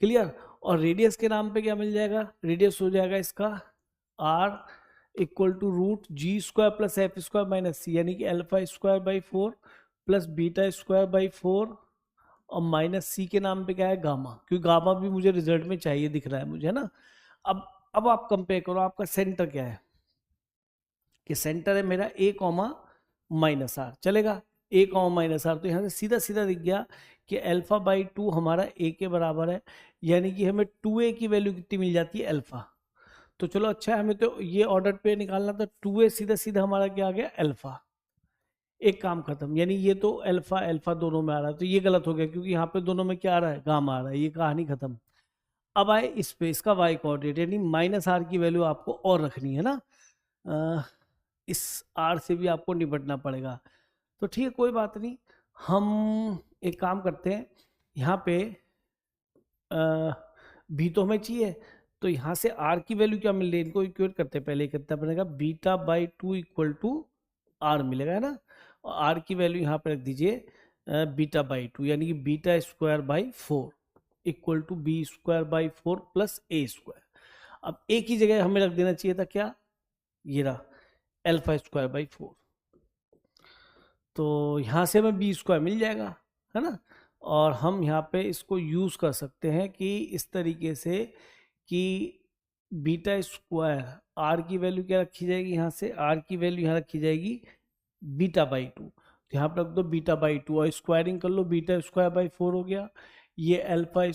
Speaker 1: क्लियर? और रेडियस के नाम पे क्या मिल जाएगा? रेडियस हो जाएगा इसका r =√g² plus f² minus c, यानी कि α²/4 प्लस β²/4 और माइनस सी के नाम पे क्या है? गामा, क्योंकि गामा भी मुझे रिजल्ट में चाहिए, दिख रहा है मुझे, है ना। अब आप कंपेयर करो, आपका सेंटर क्या है? कि सेंटर है मेरा a,-r, चलेगा? a,-r, तो यहाँ से सीधा सीधा दिख गया कि α/2 हमारा a के बराबर है, यानी कि हमें 2a की वैल्यू कितनी मिल जाती है? अल्फा। तो चलो अच्छा है, हमें तो ये ऑर्डर पे निकालना था, 2a सीधा सीधा हमारा क्या आ गया? अल्फा। एक काम खत्म, यानी ये तो अल्फा अल्फा दोनों में आ रहा है, तो ये गलत हो गया क्योंकि यहाँ पे दोनों में क्या आ रहा है? गामा आ रहा है। ये कहानी खत्म। अब आए इस पे, इसका वाई कोऑर्डिनेट, यानी -r की वैल्यू आपको और रखनी है ना। इस r से भी आपको निपटना पड़ेगा। तो ठीक है, कोई बात नहीं, हम एक काम करते हैं, यहाँ पे बी तो हमें चाहिए, तो यहाँ से आर की वैल्यू क्या मिल रही है, इनको इक्वेट करते हैं पहले, कितना बनेगा beta by two equal to r मिलेगा, है ना। और आर की वैल्यू यहाँ पे रख दीजिए बीटा बाई टू, यानी कि beta square by four equal to b square by four plus a square. अब ए की जगह हमें रख देना चाहिए था क्या, ये रहा एल्फा स्क्वायर बाई फोर, तो यहाँ से हमें बी स्क्वायर मिल जाएगा, है ना। और हम यहाँ पे इसको यूज़ कर सकते हैं कि इस तरीके से कि बीटा स्क्वायर आर की वैल्यू क्या रखी जाएगी, यहाँ से आर की वैल्यू यहाँ रखी जाएगी बीटा बाई टू, तो यहाँ पर रख दो बीटा बाई टू और स्क्वायरिंग कर लो, बीटा स्क्वायर बाई फोर हो गया, ये अल्फा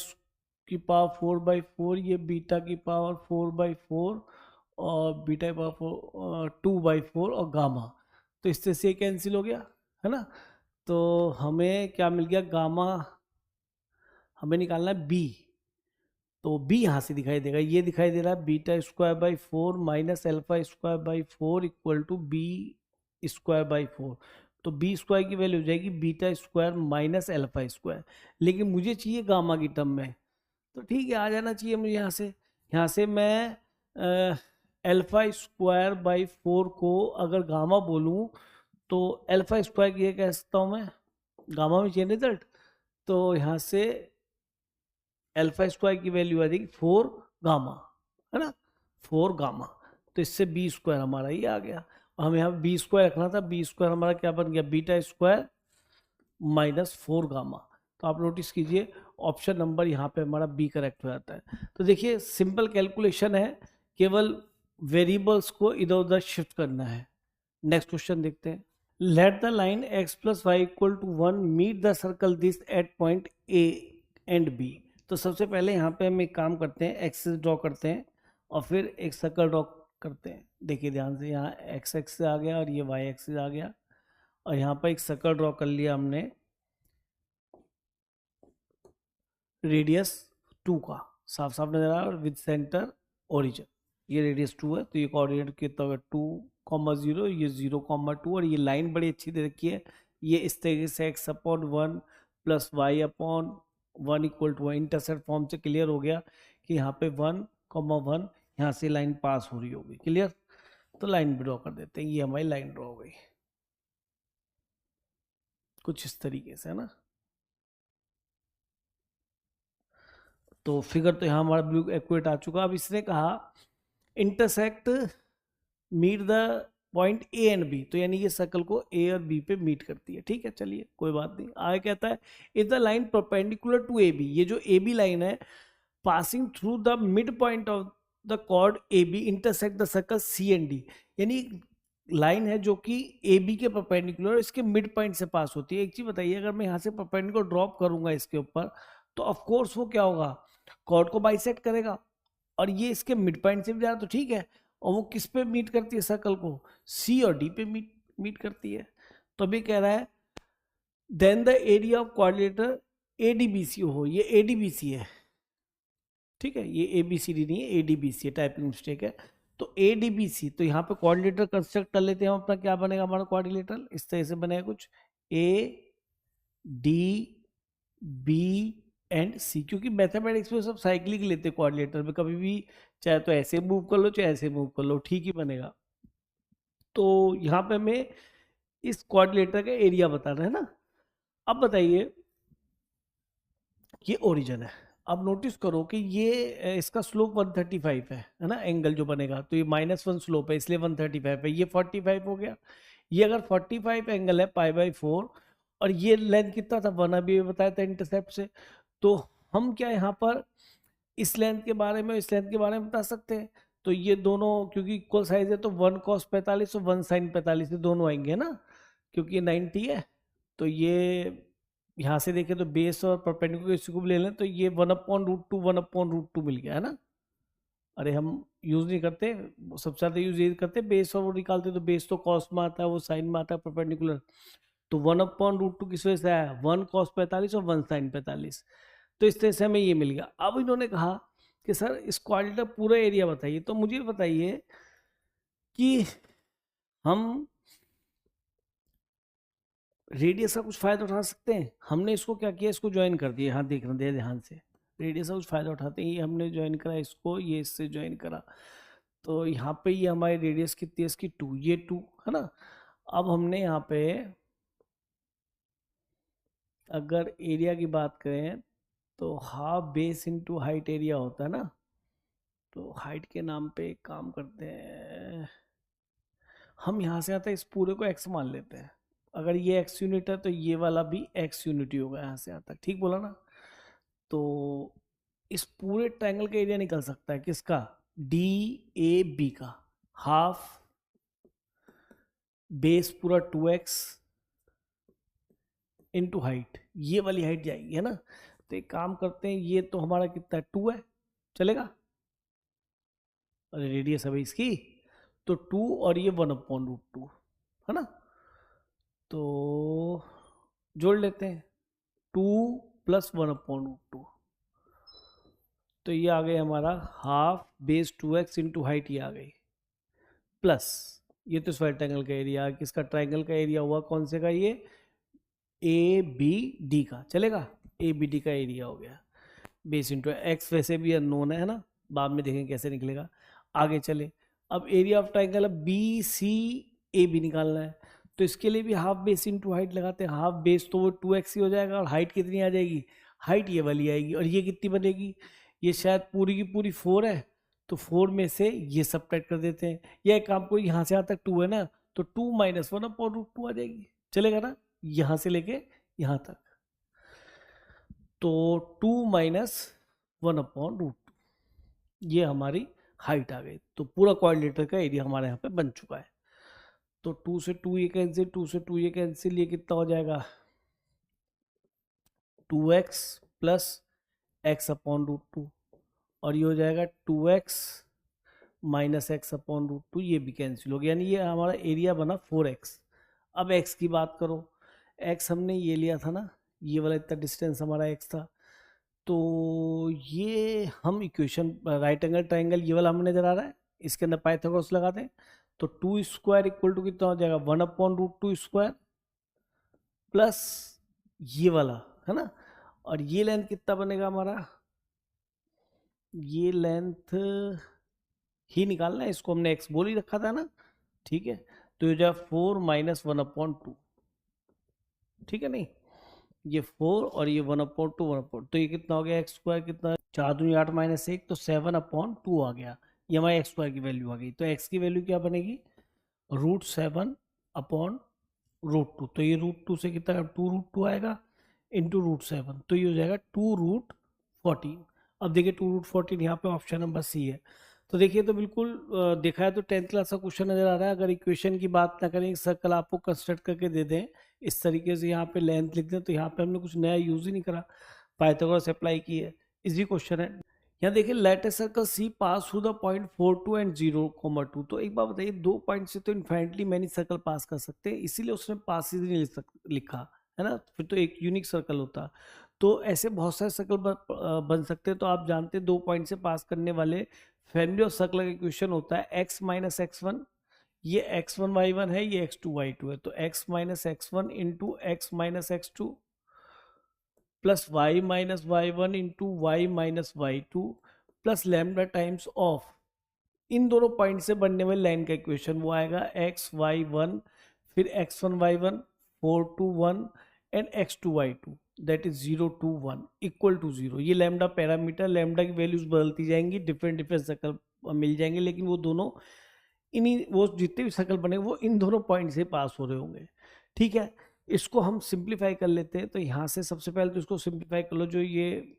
Speaker 1: की पावर फोर बाई फोर, ये बीटा की पावर फोर बाई फोर और बीटा की power four two by four और गामा, तो इससे से कैंसिल हो गया, है ना। तो हमें क्या मिल गया, गामा हमें निकालना है बी, तो बी यहाँ से दिखाई देगा, ये दिखाई दे रहा है beta square by four minus alpha square by four equal to b square by four, तो बी स्क्वायर की वैल्यू हो जाएगी beta square minus alpha square, लेकिन मुझे चाहिए गामा की टर्म में, तो ठीक है आ जाना चाहिए मुझे यहाँ से मैं एल्फा स्क्वायर बाई फोर को अगर गामा बोलूँ तो एल्फा स्क्वायर की कह सकता हूँ मैं, गामा में चाहिए रिजल्ट, तो यहाँ से एल्फा स्क्वायर की वैल्यू आ जाएगी फोर गामा, है ना, फोर गामा, तो इससे बी स्क्वायर हमारा ये आ गया, और हमें यहाँ बी स्क्वायर रखना था, बी स्क्वायर हमारा क्या बन गया beta square minus four gamma, तो आप नोटिस कीजिए ऑप्शन नंबर यहाँ पे हमारा बी करेक्ट हो जाता है। तो देखिए सिंपल कैलकुलेशन है, केवल वेरिएबल्स को इधर उधर शिफ्ट करना है। नेक्स्ट क्वेश्चन देखते हैं, let the line x plus y equal to one meet the circle this at point A and B. तो सबसे पहले यहाँ पे हम एक काम करते हैं, एक्सिस ड्रॉ करते हैं और फिर एक सर्कल ड्रॉ करते हैं। देखिए ध्यान से, यहाँ एक्स एक्सिस आ गया और ये वाई एक्सिस आ गया, और यहाँ पर एक सर्कल ड्रॉ कर लिया हमने रेडियस टू का, साफ साफ नजर आ रहा है, विद सेंटर ओरिजिन, ये रेडियस टू है, तो ये कोऑर्डिनेट कितना होगा टू कॉमा जीरो, ये जीरो कॉमा टू, और ये लाइन बड़ी अच्छी दे रखी है, ये इस तरीके से x upon one plus y upon one equal to one, intersect form से क्लियर हो गया कि यहाँ पे वन कॉमा वन यहाँ से लाइन पास हो रही होगी, क्लियर। तो लाइन भी ड्रॉ कर देते हैं, ये हमारी लाइन ड्रॉ हो गई कुछ इस तरीके से, है ना। तो फिगर तो यहाँ हमारा ब्लू एक्यूरेट आ चुका। अब इसने कहा intersect meet the point A and B, तो यानी ये सर्कल को ए और बी पे मीट करती है, ठीक है चलिए कोई बात नहीं। आगे कहता है is the line perpendicular to A B, ये जो ए बी लाइन है passing through the mid point of the chord A B intersect the circle C and D, यानी लाइन है जो कि ए बी के परपेंडिकुलर इसके मिड पॉइंट से पास होती है। एक चीज बताइए, अगर मैं यहाँ से परपेंडिकुलर ड्रॉप करूंगा इसके ऊपर तो ऑफकोर्स वो क्या होगा, कॉर्ड को बाइसेक्ट करेगा, और ये इसके मिड पॉइंट से भी जा रहा तो ठीक है, और वो किस पे मीट करती है सर्कल को, सी और डी पे मीट करती है। तो अभी कह रहा है then the area of quadrilateral ADBC हो, ये एडीबीसी है, ठीक है, ये एबीसीडी नहीं है, एडीबीसी है, टाइपिंग मिस्टेक है। तो एडीबीसी, तो यहाँ पे क्वाड्रिलेटर कंस्ट्रक्ट कर लेते हैं हम अपना, क्या बनेगा हमारा क्वाड्रिलेटर, इस तरह से बनेगा कुछ ए डी बी एंड सी, क्योंकि मैथमेटिक्स में सब साइक्लिक लेते हैं क्वाड्रिलेटर में, कभी भी चाहे तो ऐसे मूव कर लो चाहे ऐसे मूव कर लो ठीक ही बनेगा। तो यहाँ पे हमें इस क्वाड्रिलेटर का एरिया बताना है ना। अब बताइए ये ओरिजिन है, अब नोटिस करो कि ये इसका स्लोप 135 है ना, एंगल जो बनेगा, तो ये -1 स्लोप है इसलिए 135 है, ये 45 हो गया, ये अगर 45 एंगल है पाई बाई 4, और ये लेंथ कितना था 1 अभी बताया था इंटरसेप्ट से, तो हम क्या यहाँ पर इस लेंथ के बारे में इस लेंथ के बारे में बता सकते हैं। तो ये दोनों क्योंकि इक्वल साइज है तो 1 cos 45 और 1 sin 45 ये दोनों आएंगे ना, क्योंकि ये 90 है, तो ये यहाँ से देखें तो बेस और परपेंडिकुलर इसी को भी ले लें तो ये 1/√2 1/√2 मिल गया है ना। अरे हम यूज नहीं करते, सबसे ज्यादा यूज ये करते बेस और वो निकालते, तो बेस तो कॉस में आता है वो साइन में आता है परपेंडिकुलर, तो 1/√2 किस वजह से आया 1 cos 45 और 1 sin 45, तो इस तरह से हमें ये मिल गया। अब इन्होंने कहा कि सर इस क्वाड्रिलेटर पूरा एरिया बताइए, तो मुझे बताइए कि हम रेडियस का कुछ फायदा उठा सकते हैं। हमने इसको क्या किया, इसको ज्वाइन कर दिया, यहाँ देखना दे ध्यान से, रेडियस का कुछ फ़ायदा उठाते हैं। ये हमने ज्वाइन करा इसको, ये इससे ज्वाइन करा, तो यहाँ पे ये हमारी रेडियस कितनी है इसकी 2, ये 2 है ना। अब हमने यहाँ पे अगर एरिया की बात करें तो half base into height area होता है ना, तो हाइट के नाम पे एक काम करते हैं, हम यहाँ से आते हैं इस पूरे को x मान लेते हैं। अगर ये x यूनिट है तो ये वाला भी x यूनिट ही होगा यहाँ से यहाँ तक, ठीक बोला ना। तो इस पूरे ट्रायंगल का एरिया निकल सकता है किसका, DAB का, हाफ बेस पूरा 2x इंटू हाइट, ये वाली हाइट जाएगी है ना। तो एक काम करते हैं, ये तो हमारा कितना 2 है, चलेगा, अरे रेडियस है भाई इसकी, तो 2 और ये 1/√2 है ना। तो जोड़ लेते हैं 2 + 1/√2, तो ये आ गया हमारा half base 2x into height, ये आ गई, प्लस ये तो स्क्वायर ट्रायंगल का एरिया, किसका ट्रायंगल का एरिया हुआ, कौन से का, ये ABD का, चलेगा, ABD का एरिया हो गया, बेस इंटू एक्स वैसे भी अननोन है ना, बाद में देखेंगे कैसे निकलेगा। आगे चले, अब एरिया ऑफ ट्रायंगल BCAB निकालना है, तो इसके लिए भी हाफ बेस इंटू हाइट लगाते हैं। हाफ बेस तो वो 2x ही हो जाएगा, और हाइट कितनी आ जाएगी, हाइट ये वाली आएगी, और ये कितनी बनेगी, ये शायद पूरी की पूरी 4 है, तो 4 में से ये सब्ट्रैक्ट कर देते हैं, या एक काम को, यहाँ से यहाँ तक 2 है ना, तो 2 - 1/√2 आ जाएगी, चलेगा ना, यहाँ से लेके यहाँ तक, तो 2 - 1/√2, ये हमारी हाइट आ गई। तो पूरा क्वाड्रिलेटर का एरिया हमारे यहाँ पे बन चुका है। तो 2 से 2 ये कैंसिल, 2 से 2 ये कैंसिल, ये कितना हो जाएगा 2x + x/√2, और ये हो जाएगा 2x - x/√2, ये भी कैंसिल हो गया, यानी ये हमारा एरिया बना 4x। अब x की बात करो, x हमने ये लिया था ना, ये वाला इतना डिस्टेंस हमारा x था, तो ये हम इक्वेशन राइट एंगल ट्राइंगल ये वाला हमें नजर आ रहा है, इसके अंदर पाइथागोरस लगा दें, तो 2 स्क्वायर इक्वल टू कितना हो जाएगा 1/√2 स्क्वायर, प्लस ये वाला है ना, और ये लेंथ कितना बनेगा हमारा, ये लेंथ ही निकालना है, इसको हमने x बोल ही रखा था ना, ठीक है, तो ये जाएगा 4 - 1/2, ठीक है, नहीं ये 4 और ये 1/2, तो ये कितना हो गया x स्क्वायर, कितना 4 दूनी 8 - 1, तो 7/2 आ गया, ये हमारे x स्क्वायर की वैल्यू आ गई। तो x की वैल्यू क्या बनेगी, √7/√2, तो ये √2 से कितना 2√2 आएगा इंटू √7, तो ये हो जाएगा 2√14। अब देखिए 2√14 यहाँ पे ऑप्शन नंबर सी है, तो देखिए तो बिल्कुल देखा है तो 10th क्लास का क्वेश्चन नजर आ रहा है। अगर इक्वेशन की बात ना करें, सर्कल आपको कंस्ट्रक्ट करके दे दें इस तरीके से, यहाँ पे लेंथ लिख दें, तो यहाँ पे हमने कुछ नया यूज ही नहीं करा, पाइथागोरस अप्लाई की है, इजी क्वेश्चन है। यहाँ देखिए let a circle C pass through the point 4, 2 and 0, 2। तो एक बात बताइए, 2 पॉइंट से तो इन्फाइनेटली मैनी सर्कल पास कर सकते हैं, इसीलिए उसने पास ही नहीं लिखा है ना, फिर तो एक यूनिक सर्कल होता। तो ऐसे बहुत सारे सर्कल बन सकते हैं। तो आप जानते हैं 2 पॉइंट से पास करने वाले फैमिली ऑफ सर्कल का इक्वेशन होता है x - x1, ये x1 y1 है, ये x2 y2 है, तो x - x1 into x - x2 plus y - y1 into y - y2 plus lambda times of इन दोनों पॉइंट से बनने वाली लाइन का इक्वेशन, वो आएगा x y1 फिर x1 y1 4 to 1 and x2 y2 that is 0 to 1 equal to 0। ये लैम्डा पैरामीटर, लैम्डा की वैल्यूज बदलती जाएंगी, डिफरेंट डिफरेंट सर्कल मिल जाएंगे, लेकिन वो दोनों इन्हीं, वो जितने भी सर्कल बने वो इन दोनों पॉइंट से पास हो रहे होंगे, ठीक है। इसको हम सिंप्लीफाई कर लेते हैं, तो यहाँ से सबसे पहले तो इसको सिंप्लीफाई कर लो, जो ये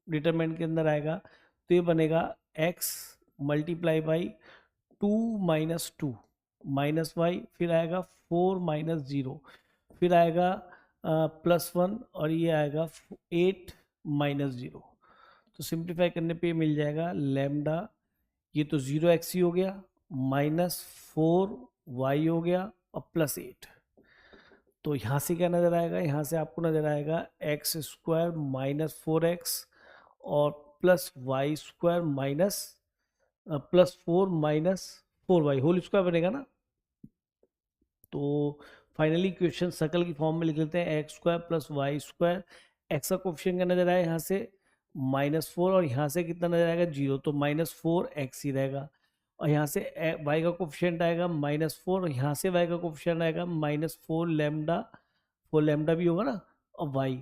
Speaker 1: डिटरमिनेंट के अंदर आएगा, तो ये बनेगा x multiply by 2 - 2 minus y, फिर आएगा 4 - 0, फिर आएगा +1, और ये आएगा 8 - 0। तो सिंप्लीफाई करने पे मिल जाएगा लैम्डा, ये तो 0x ही हो गया, -4y हो गया, और +8। तो यहाँ से क्या नज़र आएगा, यहाँ से आपको नज़र आएगा x² - 4x और +y² +4 - 4y होल स्क्वायर बनेगा ना। तो फाइनली इक्वेशन सर्कल की फॉर्म में लिख लेते हैं, x² + y², x का कोफिशिएंट क्या नजर आया यहाँ से -4 और यहाँ से कितना नजर आएगा 0, तो -4x ही रहेगा। और यहाँ से y का कोफिशिएंट आएगा -4 और यहाँ से y का कोफिशिएंट आएगा -4 लैम्डा, 4 लैम्डा भी होगा ना, और y।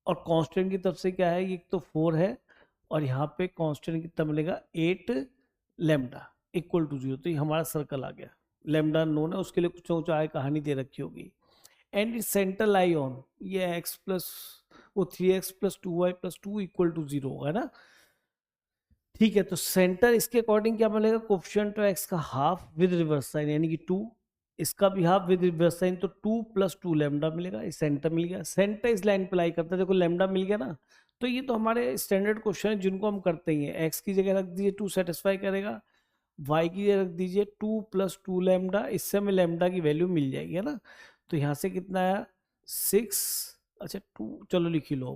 Speaker 1: और कांस्टेंट की तरफ से क्या है, ये तो 4 है और यहाँ पे कांस्टेंट कितना मिलेगा 8 लैम्डा इक्वल टू 0। तो ये हमारा सर्कल आ गया। लैम्डा नोन है, उसके लिए कुछ ऊंचाई कहानी दे रखी होगी। And it centre lie on, ये x प्लस वो 3x plus 2y plus 2 equal to 0 होगा ना। ठीक है, तो सेंटर इसके अकॉर्डिंग क्या मिलेगा, कोफिशिएंट ऑफ x का हाफ विद रिवर्स साइन यानी कि 2, इसका भी हाफ विद रिवर्स साइन, तो 2 प्लस 2 लैम्डा मिलेगा। इस सेंटर मिल गया, सेंटर इस लाइन पे लाई करता है, देखो लैम्डा मिल गया ना। तो ये तो हमारे स्टैंडर्ड क्वेश्चन है जिनको हम करते ही हैं। x की जगह रख दीजिए 2 सेटिस्फाई करेगा, y की जगह रख दीजिए 2 प्लस 2 लैम्डा, इससे हमें लैम्डा की वैल्यू मिल जाएगी, है ना। तो यहाँ से कितना आया 6, अच्छा 2 चलो लिख ही लो,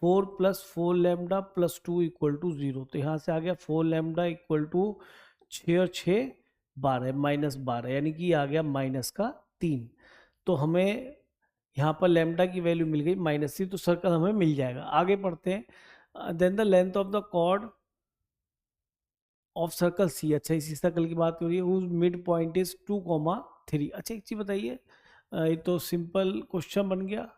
Speaker 1: 4 plus 4 lambda plus 2 equal to 0। तो यहाँ से आ गया 4 लैम्डा इक्वल टू 6 और 6 12, -12 यानी कि आ गया -3। तो हमें यहाँ पर लैम्डा की वैल्यू मिल गई -3, तो सर्कल हमें मिल जाएगा। आगे पढ़ते हैं। Then the length of the chord of circle C, अच्छा इसी सर्कल की बात हो रही है, हुज मिड पॉइंट इज 2,3। अच्छा एक चीज़ बताइए, ये तो सिंपल क्वेश्चन बन गया,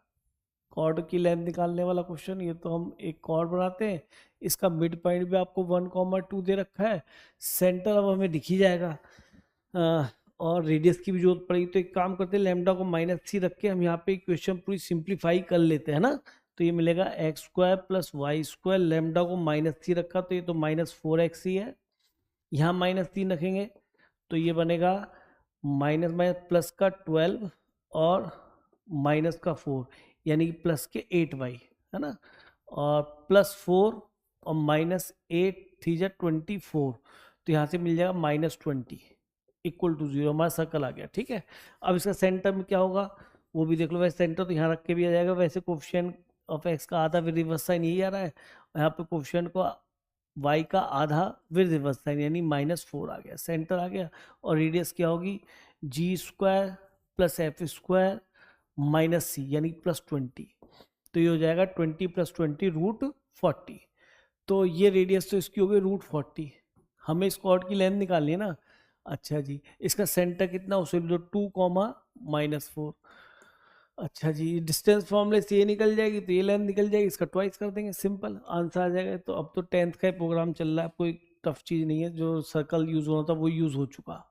Speaker 1: कॉर्ड की लेंथ निकालने वाला क्वेश्चन। ये तो हम एक कॉर्ड बनाते हैं, इसका मिड पॉइंट भी आपको 1,2 दे रखा है, सेंटर अब हमें दिख ही जाएगा, और रेडियस की भी जरूरत पड़ेगी। तो एक काम करते हैं, लैम्डा को -3 रख के हम यहाँ पे इक्वेशन पूरी सिंप्लीफाई कर लेते हैं ना। तो ये मिलेगा x² प्लस y², लैम्डा को -3 रखा तो ये तो -4x ही है, यहाँ -3 रखेंगे तो ये बनेगा माइनस माइनस प्लस का 12 और माइनस का 4 यानी कि प्लस के 8y, है ना, और +4 और -8 3 जा 24, तो यहाँ से मिल जाएगा -20 इक्वल टू 0, हमारा सर्कल आ गया। ठीक है, अब इसका सेंटर में क्या होगा वो भी देख लो। वैसे सेंटर तो यहाँ रख के भी आ जाएगा, वैसे कोफिशिएंट ऑफ x का आधा विद रिवर्स साइन यही आ रहा है, यहाँ पे कोफिशिएंट को y का आधा विद रिवर्स साइन यानी -4 आ गया, सेंटर आ गया। और रेडियस क्या होगी g² प्लस f² माइनस सी यानी +20, तो ये हो जाएगा 20 + 20 √40। तो ये रेडियस तो इसकी हो गई √40। हमें इस कॉर्ड की लेंथ निकालनी है ना। अच्छा जी, इसका सेंटर कितना उसे 2,-4। अच्छा जी, डिस्टेंस फॉर्मूले से ये निकल जाएगी तो ये लेंथ निकल जाएगी, इसका ट्वाइस कर देंगे, सिंपल आंसर आ जाएगा। तो अब तो 10th का ही प्रोग्राम चल रहा है, कोई टफ चीज़ नहीं है, जो सर्कल यूज़ होना था वो यूज़ हो चुका।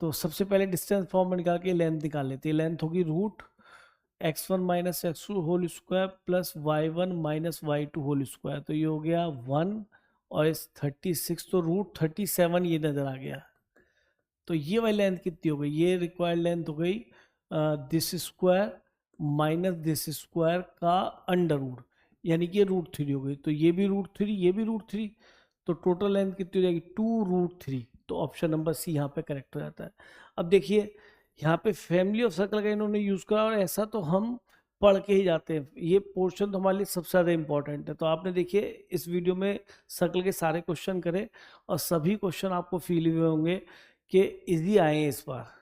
Speaker 1: तो सबसे पहले डिस्टेंस फॉर्म में निकाल के लेंथ निकाल लेते हैं। लेंथ होगी √x1 - x2 whole square plus y1 - y2 whole square, तो ये हो गया 1 और इस 36 तो √37 ये नज़र आ गया। तो ये वाली लेंथ कितनी हो गई, ये रिक्वायर्ड लेंथ हो गई this square minus this square का √, यानी कि ये √3 हो गई। तो ये भी √3 ये भी √3, तो टोटल लेंथ कितनी हो जाएगी 2√3। तो ऑप्शन नंबर सी यहाँ पे करेक्ट हो जाता है। अब देखिए यहाँ पे फैमिली ऑफ सर्कल का इन्होंने यूज़ करा, और ऐसा तो हम पढ़ के ही जाते हैं, ये पोर्शन तो हमारे लिए सबसे ज़्यादा इंपॉर्टेंट है। तो आपने देखिए इस वीडियो में सर्कल के सारे क्वेश्चन करे और सभी क्वेश्चन आपको फील हुए होंगे कि इजी आए हैं इस बार।